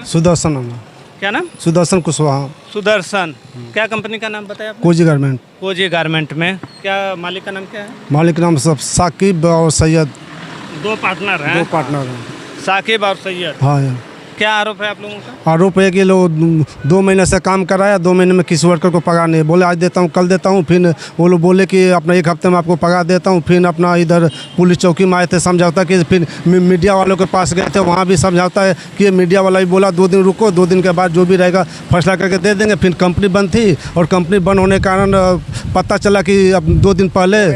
सुदर्शन नाम। क्या नाम? सुदर्शन कुशवाहा। सुदर्शन, क्या कंपनी का नाम बताया आपने? Cozi garment. कोजी गारमेंट में क्या मालिक का नाम क्या है? मालिक नाम सब साकिब और सैयद। 2 पार्टनर हैं? 2 पार्टनर हैं। साकिब और सैयद। हाँ यार। क्या आरोप है आप लोगों का? आरोप है कि लोग 2 महीने से काम कराया, 2 महीने में किसी वर्कर को पगार नहीं बोले, आज देता हूँ कल देता हूँ। फिर वो लोग बोले कि अपना 1 हफ्ते में आपको पगार देता हूँ। फिर अपना इधर पुलिस चौकी में आए थे समझौता कि, फिर मीडिया वालों के पास गए थे, वहाँ भी समझौता है कि मीडिया वाला भी बोला 2 दिन रुको, 2 दिन के बाद जो भी रहेगा फैसला करके दे देंगे। फिर कंपनी बंद थी और कंपनी बंद होने के कारण पता चला कि अब 2 दिन पहले,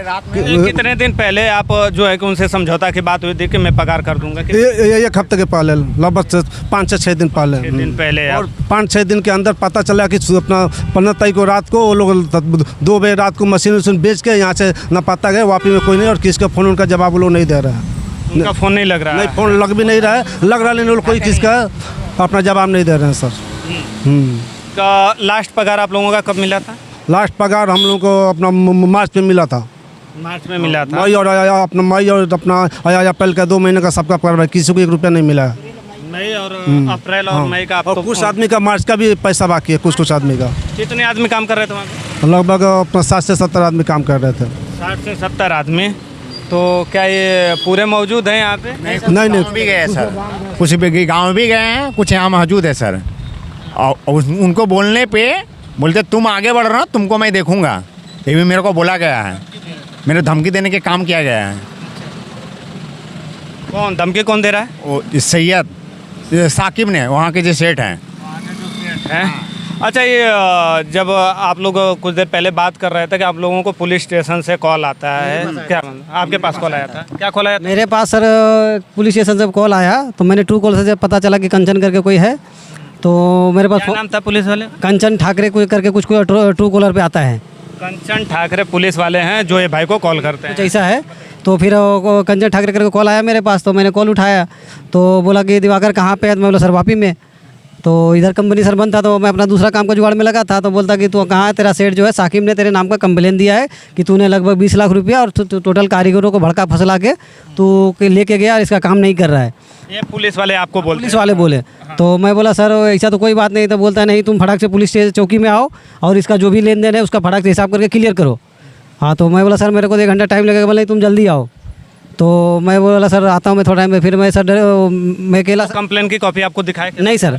कितने दिन पहले आप जो है कि उनसे समझौता की बात हुई थी कि मैं पगार कर दूंगा? 1 हफ्ते के पहले, लगभग 5 से 6 दिन पहले। 6 दिन पहले। और 5-6 दिन के अंदर पता चला कि अपना 15 तारीख को रात को वो लोग 2 बजे रात को मशीन बेच के यहाँ से न पता गए, वापी में कोई नहीं। और किसका फ़ोन उनका जवाब वो लोग नहीं दे रहा है। उनका फ़ोन नहीं लग रहा है? नहीं, फ़ोन लग भी नहीं रहा है, लग रहा नहीं, कोई किसका अपना जवाब नहीं दे रहे हैं सर। लास्ट पगार आप लोगों का कब मिला था? लास्ट पगार हम लोग को अपना मार्च में मिला था। मार्च में मिला था? मई और अपना अप्रैल का 2 महीने का सबका पगार, किसी को 1 रुपया नहीं मिला है। मई और अप्रैल और मई का। और कुछ आदमी का मार्च का भी पैसा बाकी है, कुछ आदमी का। कितने आदमी काम कर रहे थे वहाँ पे? लगभग अपना 60 से 70 आदमी काम कर रहे थे। 60 से 70 आदमी। तो क्या ये पूरे मौजूद हैं यहाँ पे? नहीं भी गए सर, कुछ भी गाँव भी गए हैं, कुछ यहाँ मौजूद है सर। और उनको बोलने पे बोलते तुम आगे बढ़ रहे हो, तुमको मैं देखूंगा, ये भी मेरे को बोला गया है। मेरे धमकी देने के काम किया गया है। कौन धमकी कौन दे रहा है? वो सैयद साकिब ने, वहाँ के जो सेठ हैं। अच्छा, ये जब आप लोग कुछ देर पहले बात कर रहे थे कि आप लोगों को पुलिस स्टेशन से कॉल आता है, क्या आपके पास कॉल आया था? क्या कॉल आया था? मेरे पास सर पुलिस स्टेशन से कॉल आया, तो मैंने ट्रू कॉल से जब पता चला कि कंचन करके कोई है, तो मेरे पास क्या नाम था पुलिस वाले? कंचन ठाकरे कोई करके कुछ ट्रू कॉलर पे आता है। कंचन ठाकरे पुलिस वाले हैं जो ये भाई को कॉल करते हैं? कुछ ऐसा है। तो फिर कंचन ठाकरे करके कॉल आया मेरे पास, तो मैंने कॉल उठाया, तो बोला कि दिवाकर कहाँ पे है? तो मैं बोला सर वापी में। तो इधर कंपनी सर बंद था, तो मैं अपना दूसरा काम का जुगाड़ में लगा था। तो बोलता कि तू कहाँ है, तेरा सेठ जो है साकिब ने तेरे नाम का कंप्लेन दिया है कि तूने लगभग 20 लाख रुपया और टोटल कारीगरों को भड़का फसला के तू लेके गया और इसका काम नहीं कर रहा है। ये पुलिस वाले आपको बोलते? पुलिस वाले बोले। तो मैं बोला सर ऐसा तो कोई बात नहीं। तो बोलता है नहीं, तुम फटाक से पुलिस चौकी में आओ और इसका जो भी लेन देन है उसका फटाक से हिसाब करके क्लियर करो। हाँ, तो मैं बोला सर मेरे को 1 घंटा टाइम लगेगा। बोला तुम जल्दी आओ। तो मैं बोला सर आता हूँ मैं थोड़ा टाइम में। फिर मैं सर मैं अकेला। कंप्लेन की कॉपी आपको दिखाए? नहीं सर।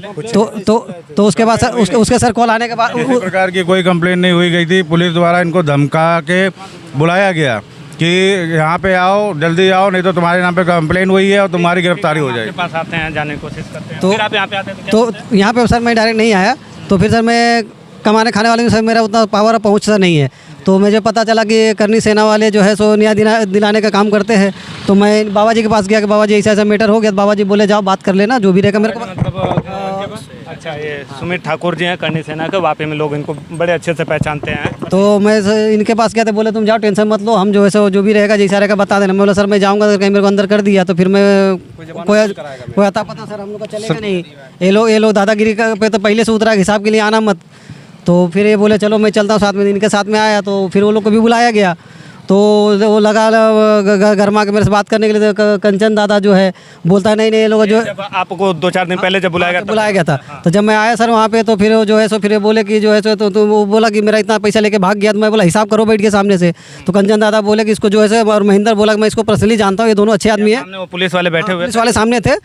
तो उसके बाद सर उसके सर कॉल आने के बाद किसी प्रकार की कोई कंप्लेन नहीं हुई गई थी। पुलिस द्वारा इनको धमका के बुलाया गया कि यहाँ पे आओ, जल्दी आओ, नहीं तो तुम्हारे नाम पे कंप्लेन हुई है और तुम्हारी गिरफ्तारी हो जाएगी। आपके पास आते हैं, जाने की कोशिश करते हैं, तो फिर आप यहाँ पे आते हैं? तो यहाँ पे सर मैं डायरेक्ट नहीं आया। तो फिर सर मैं कमाने खाने वाले में सर मेरा उतना पावर पहुँचता नहीं है। तो मुझे पता चला कि करनी सेना वाले जो है सो न्याय दिलाने का काम करते हैं। तो मैं बाबा जी के पास गया कि बाबा जी ऐसा ऐसा मैटर हो गया। तो बाबा जी बोले जाओ बात कर लेना जो भी रहेगा मेरे को। अच्छा, ये सुमित ठाकुर जी हैं करनी सेना के, वापी में लोग इनको बड़े अच्छे से पहचानते हैं। तो मैं इनके पास गया था, बोले तुम जाओ टेंशन मत लो, हम जो है सो जो भी रहेगा जैसा रहेगा बता देना। मैं बोला सर मैं जाऊँगा, कहीं मेरे को अंदर कर दिया तो फिर मैं कोई आता पता सर हम लोग का चलेगा नहीं। ये लोग दादागिरी पे तो पहले से उतरा, हिसाब के लिए आना मत। तो फिर ये बोले चलो मैं चलता हूँ साथ में, इनके साथ में आया। तो फिर वो लोग को भी बुलाया गया। तो वो लगा गरमा के मेरे से बात करने के लिए। तो कंचन दादा जो है बोलता है नहीं ये लोग जो जब आपको 2-4 दिन पहले जब बुलाया गया था। तो जब मैं आया सर वहाँ पे, तो फिर जो है सो फिर बोले कि जो है सो तो वो बोला कि मेरा इतना पैसा लेके भाग गया। तो मैं बोला हिसाब करो बैठ के सामने से। तो कंचन दादा बोले कि इसको जो है सो, और महेंद्र बोला कि मैं इसको पर्सनली जानता हूँ, ये दोनों अच्छे आदमी है। वो पुलिस वाले बैठे हुए, पुलिस वाले सामने थे।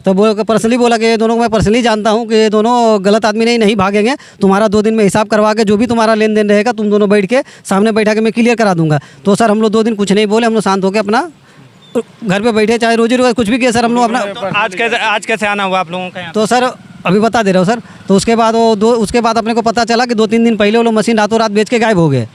तो पर्सनली बोला कि ये दोनों को मैं पर्सनली जानता हूँ कि ये दोनों गलत आदमी नहीं भागेंगे। तुम्हारा 2 दिन में हिसाब करवा के जो भी तुम्हारा लेन देन रहेगा तुम दोनों बैठ के सामने बैठा के मैं क्लियर करा दूंगा। तो सर हम लोग 2 दिन कुछ नहीं बोले, हम लोग शांत होकर अपना घर पे बैठे, चाहे रोजी रोज कुछ भी किया सर हम लोग अपना। आज कैसे आना हुआ आप लोगों का यहाँ? तो सर अभी बता दे रहा हूँ सर। तो उसके बाद अपने को पता चला कि 2-3 दिन पहले वो लोग मशीन रातों रात बेच के गायब हो गए।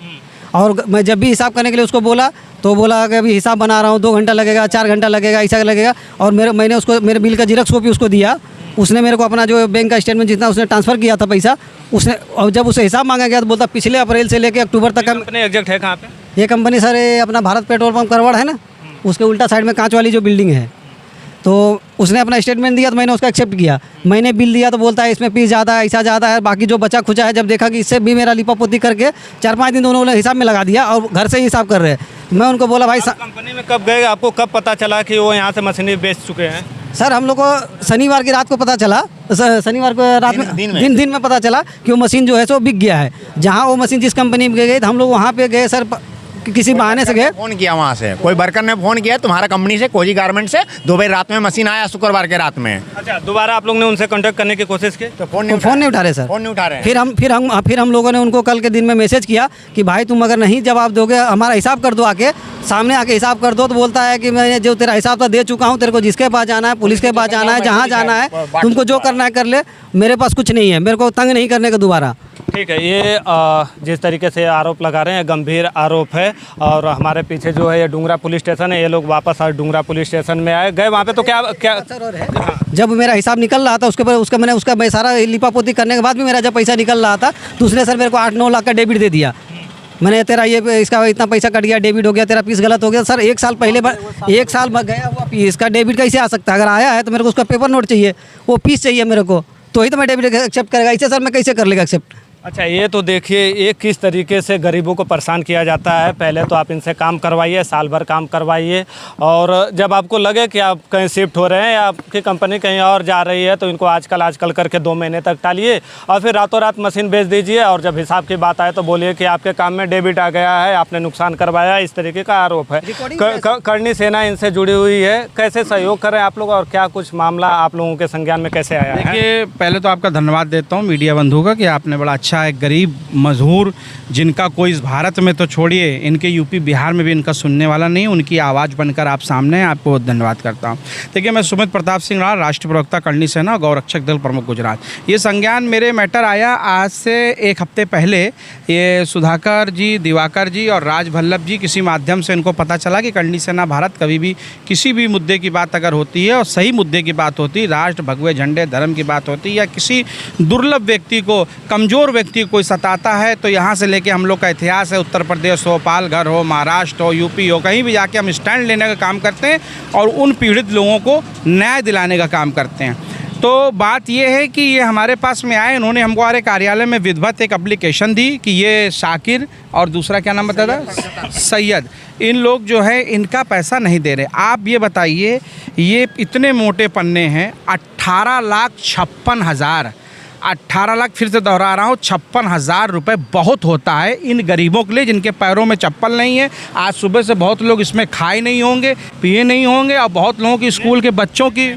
और मैं जब भी हिसाब करने के लिए उसको बोला तो बोला कि अभी हिसाब बना रहा हूँ, 2 घंटा लगेगा, 4 घंटा लगेगा, ऐसा लगेगा। और मैंने उसको मेरे बिल का जीरोक्स कॉपी उसको दिया। उसने मेरे को अपना जो बैंक का स्टेटमेंट जितना उसने ट्रांसफ़र किया था पैसा उसने, और जब उसे हिसाब मांगा गया तो बोलता पिछले अप्रैल से लेकर अक्टूबर तक का। कंपनी एग्जैक्ट है कहाँ पे? ये कंपनी सर अपना भारत पेट्रोल पंप करवाड़ है ना, उसके उल्टा साइड में कांच वाली जो बिल्डिंग है। तो उसने अपना स्टेटमेंट दिया तो मैंने उसका एक्सेप्ट किया। मैंने बिल दिया तो बोलता है इसमें फीस ज़्यादा है, ऐसा ज़्यादा है। बाकी जो बचा खुचा है जब देखा कि इससे भी मेरा लिपापोती करके 4-5 दिन दोनों हिसाब में लगा दिया और घर से ही हिसाब कर रहे हैं। मैं उनको बोला भाई कंपनी में कब गए, आपको कब पता चला कि वो यहाँ से मशीनें बेच चुके हैं? सर हम लोग को शनिवार की रात को पता चला, शनिवार को रात में दिन में पता चला कि वो मशीन जो है सो बिक गया है। जहाँ वो मशीन जिस कंपनी में गई तो हम लोग वहाँ पे गए सर, किसी बहाने से गए। फ़ोन किया वहाँ से, कोई वर्कर ने फ़ोन किया तुम्हारा कंपनी से, कोजी गारमेंट से 2 बजे रात में मशीन आया, शुक्रवार के रात में। अच्छा, दोबारा आप लोग ने उनसे कांटेक्ट करने की कोशिश की तो फ़ोन नहीं उठा रहे सर। फ़ोन नहीं उठा रहे। फिर हम लोगों ने उनको कल के दिन में मैसेज किया कि भाई तुम अगर नहीं जवाब दोगे हमारा हिसाब कर दो, आके सामने आके हिसाब कर दो। तो बोलता है कि मैं जो तेरा हिसाब तो दे चुका हूँ, तेरे को जिसके पास जाना है, पुलिस के पास जाना है, जहाँ जाना है, तुमको जो करना है कर ले, मेरे पास कुछ नहीं है, मेरे को तंग नहीं करने का दोबारा। ठीक है, ये जिस तरीके से आरोप लगा रहे हैं गंभीर आरोप है। और हमारे पीछे जो है ये डूंगरा पुलिस स्टेशन है, ये लोग वापस डूंगरा पुलिस स्टेशन में आए गए। वहाँ पे तो क्या जब मेरा हिसाब निकल रहा था उसका सारा लिपापोती करने के बाद भी मेरा जब पैसा निकल रहा था तो उसने सर मेरे को 8-9 लाख का डेबिट दे दिया। मैंने तेरा ये इसका इतना पैसा कट गया, डेबिट हो गया, तेरा पीस गलत हो गया। सर 1 साल पहले 1 साल गया हुआ पीस का डेबिट कैसे आ सकता है? अगर आया है तो मेरे को उसका पेपर नोट चाहिए, वो पीस चाहिए मेरे को, तो ही तो मैं डेबिट एक्सेप्ट करेगा। ऐसे सर मैं कैसे कर लेगा एक्सेप्ट? अच्छा, ये तो देखिए ये किस तरीके से गरीबों को परेशान किया जाता है। पहले तो आप इनसे काम करवाइए, साल भर काम करवाइए, और जब आपको लगे कि आप कहीं शिफ्ट हो रहे हैं या आपकी कंपनी कहीं और जा रही है तो इनको आजकल करके 2 महीने तक टालिए और फिर रातों रात मशीन बेच दीजिए। और जब हिसाब की बात आए तो बोलिए कि आपके काम में डेबिट आ गया है, आपने नुकसान करवाया। इस तरीके का आरोप है। करनी सेना इनसे जुड़ी हुई है, कैसे सहयोग करें आप लोग और क्या कुछ मामला आप लोगों के संज्ञान में कैसे आया है? देखिए, पहले तो आपका धन्यवाद देता हूँ मीडिया बंधु का कि आपने बड़ा अच्छा एक गरीब मजदूर जिनका कोई इस भारत में तो छोड़िए, इनके यूपी बिहार में भी इनका सुनने वाला नहीं, उनकी आवाज़ बनकर आप सामने हैं। आपको धन्यवाद करता हूँ। देखिए, मैं सुमित प्रताप सिंह राणा, राष्ट्रीय प्रवक्ता करनी सेना, गौरक्षक दल प्रमुख गुजरात। ये संज्ञान मेरे मैटर आया आज से 1 हफ्ते पहले। ये सुधाकर जी, दिवाकर जी और राज वल्लभ जी किसी माध्यम से इनको पता चला कि करनी सेना भारत कभी भी किसी भी मुद्दे की बात अगर होती है और सही मुद्दे की बात होती, राष्ट्र, भगवे झंडे, धर्म की बात होती या किसी दुर्लभ व्यक्ति को, कमज़ोर व्यक्ति को सताता है तो यहाँ से लेके हम लोग का इतिहास है, उत्तर प्रदेश हो, पालघर हो, महाराष्ट्र हो, यूपी हो, कहीं भी जाके हम स्टैंड लेने का काम करते हैं और उन पीड़ित लोगों को न्याय दिलाने का काम करते हैं। तो बात ये है कि ये हमारे पास में आए, इन्होंने हमको हमारे कार्यालय में विधिवत एक एप्लीकेशन दी कि ये शाकिर और दूसरा क्या नाम बता था, सैयद, इन लोग जो है इनका पैसा नहीं दे रहे। आप ये बताइए, ये इतने मोटे पन्ने हैं, 18,56,000, 18 लाख, फिर से दोहरा रहा हूँ, 56,000 रुपये बहुत होता है इन गरीबों के लिए जिनके पैरों में चप्पल नहीं है। आज सुबह से बहुत लोग इसमें खाए नहीं होंगे, पिए नहीं होंगे और बहुत लोगों की स्कूल के बच्चों की।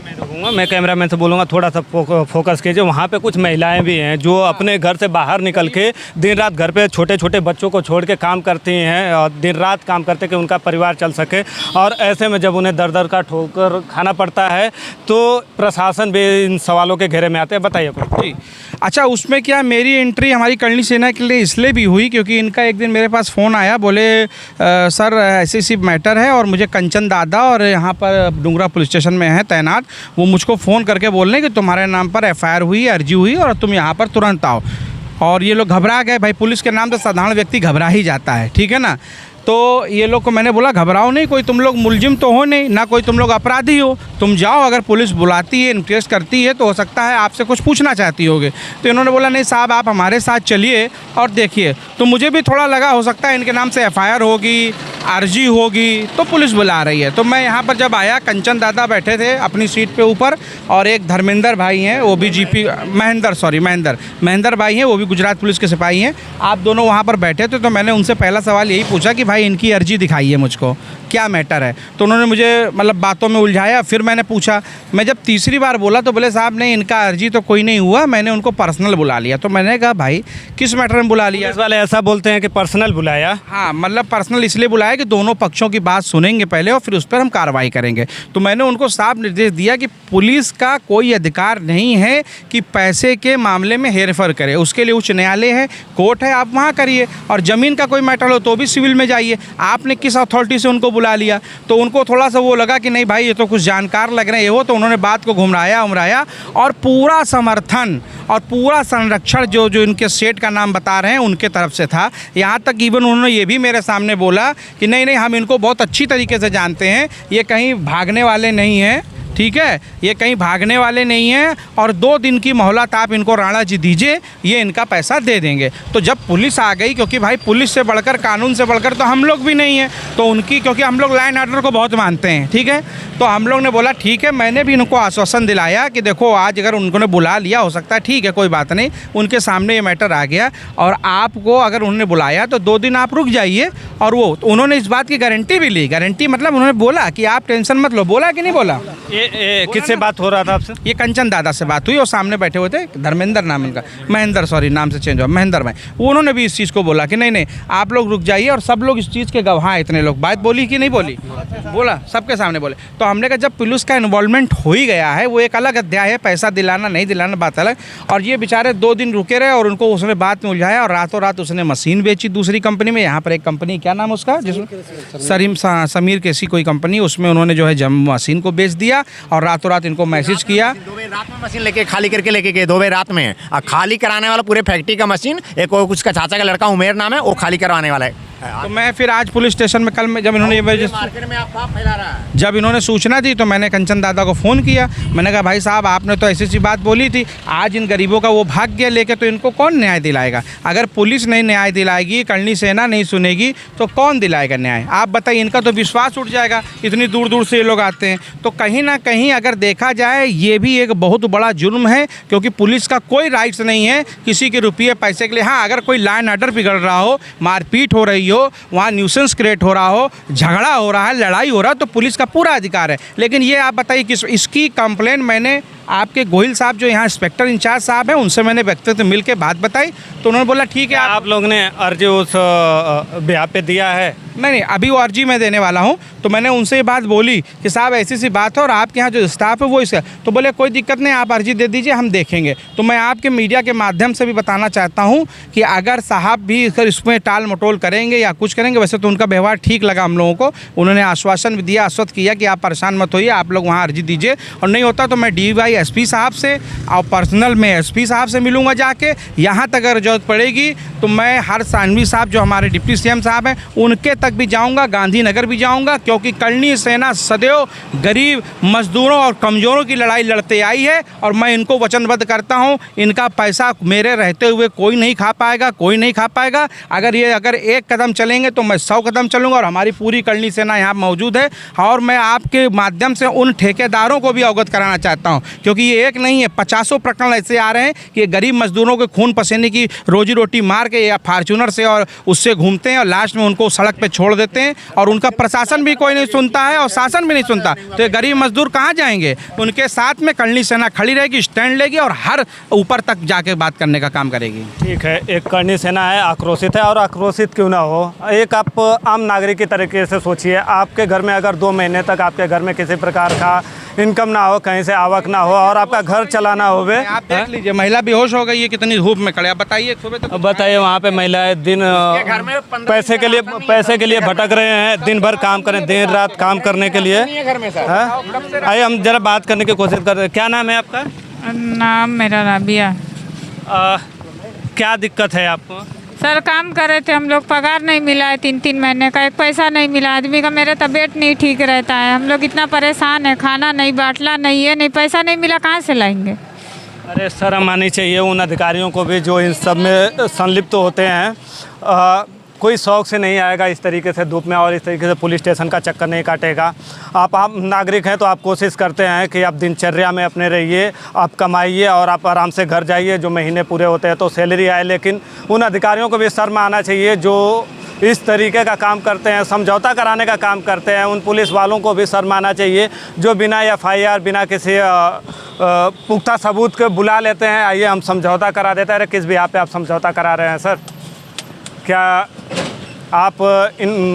मैं कैमरामैन से बोलूँगा थोड़ा सा फोकस कीजिए। वहाँ पे कुछ महिलाएं भी हैं जो अपने घर से बाहर निकल के दिन रात घर पे छोटे छोटे बच्चों को छोड़ के काम करती हैं और दिन रात काम करते कि उनका परिवार चल सके। और ऐसे में जब उन्हें दर दर का ठोकर खाना पड़ता है तो प्रशासन भी इन सवालों के घेरे में आते हैं। बताइए। जी, अच्छा, उसमें क्या मेरी एंट्री हमारी करनी सेना के लिए इसलिए भी हुई क्योंकि इनका एक दिन मेरे पास फ़ोन आया, बोले सर ऐसी मैटर है और मुझे कंचन दादा और यहाँ पर डुंगरा पुलिस स्टेशन में है तैनात, वो मुझको फ़ोन करके बोल रहे हैं कि तुम्हारे नाम पर FIR हुई, अर्जी हुई और तुम यहाँ पर तुरंत आओ। और ये लोग घबरा गए। भाई पुलिस के नाम तो साधारण व्यक्ति घबरा ही जाता है, ठीक है ना। तो ये लोग को मैंने बोला घबराओ नहीं, कोई तुम लोग मुलजिम तो हो नहीं, ना कोई तुम लोग अपराधी हो, तुम जाओ, अगर पुलिस बुलाती है, इन्वेस्ट करती है तो हो सकता है आपसे कुछ पूछना चाहती होगे। तो इन्होंने बोला नहीं साहब आप हमारे साथ चलिए और देखिए। तो मुझे भी थोड़ा लगा हो सकता है इनके नाम से FIR होगी, अर्जी होगी, तो पुलिस बुला रही है। तो मैं यहाँ पर जब आया, कंचन दादा बैठे थे अपनी सीट पे ऊपर और एक धर्मेंद्र भाई हैं, वो भी GP महेंद्र भाई हैं, वो भी गुजरात पुलिस के सिपाही हैं। आप दोनों वहाँ पर बैठे थे। तो मैंने उनसे पहला सवाल यही पूछा कि भाई इनकी अर्जी दिखाइए मुझको, क्या मैटर है। तो उन्होंने मुझे मतलब बातों में उलझाया। फिर मैंने पूछा, मैं जब तीसरी बार बोला तो बोले साहब नहीं इनका अर्जी तो कोई नहीं हुआ, मैंने उनको पर्सनल बुला लिया। तो मैंने कहा भाई किस मैटर में बुला लिया? पुलिस वाले ऐसा बोलते हैं कि पर्सनल बुलाया। हाँ, मतलब पर्सनल इसलिए बुलाया कि दोनों पक्षों की बात सुनेंगे पहले और फिर उस पर हम कार्रवाई करेंगे। तो मैंने उनको साफ निर्देश दिया कि पुलिस का कोई अधिकार नहीं है कि पैसे के मामले में हेरफेर करे, उसके लिए उच्च न्यायालय है, कोर्ट है, आप वहाँ करिए। और ज़मीन का कोई मैटर हो तो भी सिविल में जाइए। आपने किस अथॉरिटी से उनको बुला लिया? तो उनको थोड़ा सा वो लगा कि नहीं भाई ये तो कुछ जानकार लग रहे हैं वो। तो उन्होंने बात को घुमराया और पूरा समर्थन और पूरा संरक्षण जो इनके सेठ का नाम बता रहे हैं उनके तरफ से था। यहाँ तक इवन उन्होंने ये भी मेरे सामने बोला कि नहीं हम इनको बहुत अच्छी तरीके से जानते हैं, ये कहीं भागने वाले नहीं हैं, ठीक है, ये कहीं भागने वाले नहीं हैं और 2 दिन की मोहलत आप इनको राणा जी दीजिए, ये इनका पैसा दे देंगे। तो जब पुलिस आ गई, क्योंकि भाई पुलिस से बढ़कर, कानून से बढ़कर तो हम लोग भी नहीं हैं, तो उनकी, क्योंकि हम लोग लाइन ऑर्डर को बहुत मानते हैं, ठीक है, तो हम लोग ने बोला ठीक है। मैंने भी इनको आश्वासन दिलाया कि देखो आज अगर उन्होंने बुला लिया हो सकता है, ठीक है कोई बात नहीं, उनके सामने ये मैटर आ गया और आपको अगर उन्होंने बुलाया तो 2 दिन आप रुक जाइए। और वो तो उन्होंने इस बात की गारंटी भी ली। गारंटी मतलब उन्होंने बोला कि आप टेंशन मत लो। बोला कि नहीं बोला? किससे बात हो रहा था आपसे? ये कंचन दादा से बात हुई और सामने बैठे हुए थे, धर्मेंद्र नाम इनका, नाम से चेंज हुआ, महेंद्र भाई। उन्होंने भी इस चीज़ को बोला कि नहीं आप लोग रुक जाइए और सब लोग इस चीज़ के गवाह हैं। इतने लोग बात बोली कि नहीं बोली? बोला, सबके सामने बोले। तो हमने कहा जब पुलिस का इन्वॉल्वमेंट हो ही गया है, वो एक अलग अध्याय है, पैसा दिलाना नहीं दिलाना बात अलग। और ये बेचारे 2 दिन रुके रहे और उनको उसने बात में उलझाया और रातों रात उसने मशीन बेची दूसरी कंपनी में। यहाँ पर एक कंपनी, क्या नाम उसका, जिसमें समीर कैसी कोई कंपनी, उसमें उन्होंने जो है मशीन को बेच दिया और रातों रात इनको मैसेज किया। 2 बजे रात में मशीन लेके खाली करके लेके गए, 2 बजे रात में। और खाली कराने वाला पूरे फैक्ट्री का मशीन, एक उसका चाचा का लड़का उमेर नाम है, वो खाली करवाने वाला है। तो मैं फिर आज पुलिस स्टेशन में कल में जब इन्होंने मार्केट में अफवाह फैला रहा है, जब इन्होंने सूचना दी तो मैंने कंचन दादा को फ़ोन किया। मैंने कहा भाई साहब आपने तो ऐसी बात बोली थी, आज इन गरीबों का वो भाग गया लेके, तो इनको कौन न्याय दिलाएगा? अगर पुलिस नहीं न्याय दिलाएगी, करनी सेना नहीं सुनेगी तो कौन दिलाएगा न्याय? आप बताइए, इनका तो विश्वास उठ जाएगा, इतनी दूर दूर से ये लोग आते हैं। तो कहीं ना कहीं अगर देखा जाए ये भी एक बहुत बड़ा जुर्म है, क्योंकि पुलिस का कोई राइट्स नहीं है किसी के रुपये पैसे के लिए। हाँ, अगर कोई लॉ एंड ऑर्डर बिगड़ रहा हो, मारपीट हो रही हो, वहाँ न्यूसेंस क्रिएट हो रहा हो, झगड़ा हो रहा है, लड़ाई हो रहा है, तो पुलिस का पूरा अधिकार है। लेकिन ये आप बताइए कि इसकी कंप्लेंट मैंने आपके गोहिल साहब जो यहाँ इंस्पेक्टर इंचार्ज साहब हैं उनसे मैंने व्यक्तिगत मिल के बात बताई। तो उन्होंने बोला ठीक है। आप लोग ने अर्जी उस ब्याह पे दिया है? नहीं, अभी वो अर्जी मैं देने वाला हूँ। तो मैंने उनसे ये बात बोली कि साहब ऐसी बात है और आपके यहाँ जो स्टाफ है वो इसका, तो बोले कोई दिक्कत नहीं, आप अर्जी दे दीजिए, हम देखेंगे। तो मैं आपके मीडिया के माध्यम से भी बताना चाहता हूँ कि अगर साहब भी इसमें टाल मटोल करेंगे या कुछ करेंगे, वैसे तो उनका व्यवहार ठीक लगा हम लोगों को। उन्होंने आश्वासन भी दिया, आश्वस्त किया कि आप परेशान मत होइए, आप लोग वहाँ अर्जी दीजिए, और नहीं होता तो मैं DYSP साहब से और पर्सनल में SP साहब से मिलूँगा जाके। यहाँ तक अगर जरूरत पड़ेगी तो मैं हर सानवी साहब जो हमारे डिप्टी CM साहब हैं उनके तक भी जाऊँगा, गांधीनगर भी जाऊँगा, क्योंकि करनी सेना सदैव गरीब मजदूरों और कमज़ोरों की लड़ाई लड़ते आई है। और मैं इनको वचनबद्ध करता हूँ, इनका पैसा मेरे रहते हुए कोई नहीं खा पाएगा, कोई नहीं खा पाएगा। अगर एक कदम चलेंगे तो मैं 100 कदम चलूँगा। और हमारी पूरी करनी सेना यहाँ मौजूद है। और मैं आपके माध्यम से उन ठेकेदारों को भी अवगत कराना चाहता हूँ, क्योंकि ये एक नहीं है, 50 प्रकरण ऐसे आ रहे हैं कि गरीब मजदूरों के खून पसीने की रोजी रोटी मार के या फार्चूनर से और उससे घूमते हैं और लास्ट में उनको सड़क पे छोड़ देते हैं। और उनका प्रशासन भी कोई नहीं सुनता है और शासन भी नहीं सुनता। तो ये गरीब मजदूर कहाँ जाएंगे? उनके साथ में करनी सेना खड़ी रहेगी, स्टैंड लेगी और हर ऊपर तक जाके बात करने का काम करेगी। ठीक है, एक करनी सेना है, आक्रोशित है, और आक्रोशित क्यों ना हो, एक आप आम नागरिक की तरीके से सोचिए, आपके घर में अगर 2 महीने तक आपके घर में किसी प्रकार का इनकम ना हो, कहीं से आवक ना हो और आपका घर चलाना होवे। आप देख लीजिए महिला बेहोश हो गई है, कितनी धूप में खड़े। आप बताइए सुबह तक अब बताइए वहाँ पे महिलाएं दिन पैसे के लिए भटक रहे हैं, दिन भर काम करें, दिन रात काम करने के लिए। आइए हम जरा बात करने की कोशिश कर रहे हैं। क्या नाम है आपका? नाम मेरा राबिया। क्या दिक्कत है आपको? सर काम कर रहे थे हम लोग, पगार नहीं मिला है 3-3 महीने का, एक पैसा नहीं मिला। आदमी का मेरा तबीयत नहीं ठीक रहता है, हम लोग इतना परेशान है, खाना नहीं, बाटला नहीं है, नहीं पैसा नहीं मिला, कहाँ से लाएंगे। अरे शर्म आनी चाहिए उन अधिकारियों को भी जो इन सब में संलिप्त होते हैं। कोई शौक से नहीं आएगा इस तरीके से धूप में और इस तरीके से पुलिस स्टेशन का चक्कर नहीं काटेगा। आप नागरिक हैं तो आप कोशिश करते हैं कि आप दिनचर्या में अपने रहिए, आप कमाइए और आप आराम से घर जाइए, जो महीने पूरे होते हैं तो सैलरी आए। लेकिन उन अधिकारियों को भी शर्म आना चाहिए जो इस तरीके का काम करते हैं, समझौता कराने का काम करते हैं। उन पुलिस वालों को भी शर्म आना चाहिए जो बिना FIR, बिना किसी पुख्ता सबूत के बुला लेते हैं, आइए हम समझौता करा देते हैं। अरे किस बिहाफ पे आप समझौता करा रहे हैं सर? क्या आप इन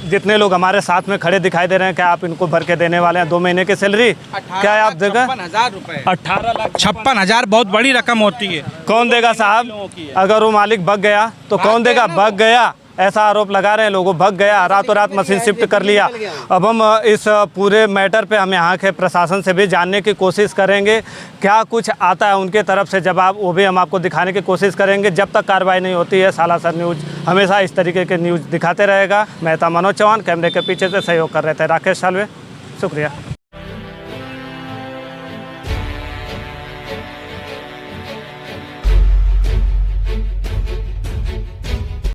जितने लोग हमारे साथ में खड़े दिखाई दे रहे हैं, क्या आप इनको भर के देने वाले हैं 2 महीने की सैलरी? क्या आप देगा? 18,56,000 रुपये। 18,56,000 बहुत बड़ी रकम होती है। कौन देगा साहब? अगर वो मालिक भग गया तो कौन देगा? भग गया, ऐसा आरोप लगा रहे हैं लोगों, भग गया, रातों रात मशीन शिफ्ट कर लिया। अब हम इस पूरे मैटर पे हम यहाँ के प्रशासन से भी जानने की कोशिश करेंगे क्या कुछ आता है उनके तरफ से जवाब, वो भी हम आपको दिखाने की कोशिश करेंगे। जब तक कार्रवाई नहीं होती है सालासर न्यूज़ हमेशा इस तरीके के न्यूज़ दिखाते रहेगा। मैं था मनोज चौहान, कैमरे के पीछे से सहयोग कर रहे थे राकेश सालवे। शुक्रिया।